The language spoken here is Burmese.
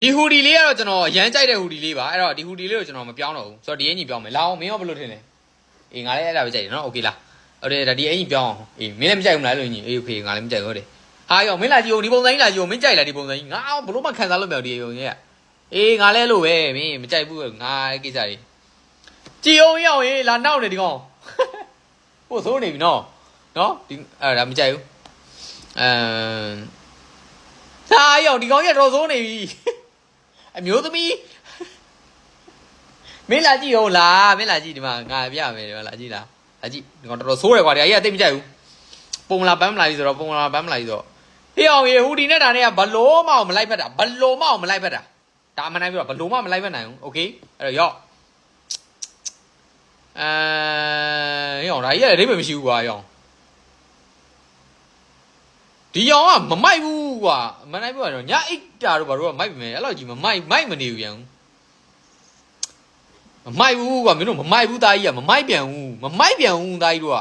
ဒီဟူဒီလေးကတော့ကျွန်တော်ရမ်းကြိုက်တဲ့ဟူဒီလေးပါအဲ့တော့ဒီဟူဒီလေးကိုကျွန်တော်မပြောင်းတော့ဘူးဆိုတော့ဒီအင်ကြီးပြောင်းမယ်လာအောင်မင်းရောဘယ်လိုထင်လဲအေးငါလည်းအဲ့ဒါပဲကြိုက်တယ်နော်โอเคလားဟုတ်တယ်ဒါဒီအင်ကြီးပြောင်းအောင်အေးမင်းလည်းမကြိုက်ဘူးလားလို့ညီအေးโอเคငါလည်းမကြိုက်ဟုတ်တယ်ဟာရောမင်းလာကြည့်ဦးဒီပုံစံကြီးလာကြည့်ဦးမင်းကြိုက်လားဒီပုံစံကြီးငါဘလို့မှခံစားလို့မရဘူးဒီပုံကြီးကအေးငါလည်းလို့ပဲမင်းမကြိုက်ဘူးငါအဲ့ကိစ္စတွေကြည့်အောင်ရောက်ရေးလာနောက်နေဒီကောင်ပို့ဆိုးနေပြီနော်ဒီအဲ့ဒါမကြိုက်ဘူးဟာရောဒီကောင်ကြီးတော့ဆိုးနေပြီအမျိုးသမီးမင်းလာကြည့်အောင်လားမင်းလာကြည့်ဒီမှာငါပြမယ်ဒီမှာလာကြည့်လားလာကြည့်ဒီကောင်တော်တော်ဆိုးတယ်ကွာဒီအကြီးကတိတ်မကြိုက်ဘူးပုံလာပန်းမလာကြီးဆိုတော့ပုံလာပန်းမလာကြီးဆိုတော့ဟေးအောင်ရေဟူဒီနဲ့တာနဲ့ကဘလို့မအောင်မလိုက်ဖက်တာဘလို့မအောင်မလိုက်ဖက်တာဒါအမှန်တိုင်းပြောဘလို့မမလိုက်ဖက်နိုင်ဘူးโอเคအဲ့တော့ရော့ဟေးအောင်ဒါကြီးကလည်းအိမ်မရှိဘူးကွာရောင်ဒီရောင်ကမမိုက်ဘူးကွာအမှန်တိုင်းပြောတော့ညအိတ်တာတို့ဘာလို့ကမိုက်ပြီမယ်အဲ့လောက်ကြီးမမိုက်မနေဘူးပြန်မမိုက်ဘူးကွာမင်းတို့မမိုက်ဘူးသားကြီးကမမိုက်ပြန်ဘူးသားကြီးတို့က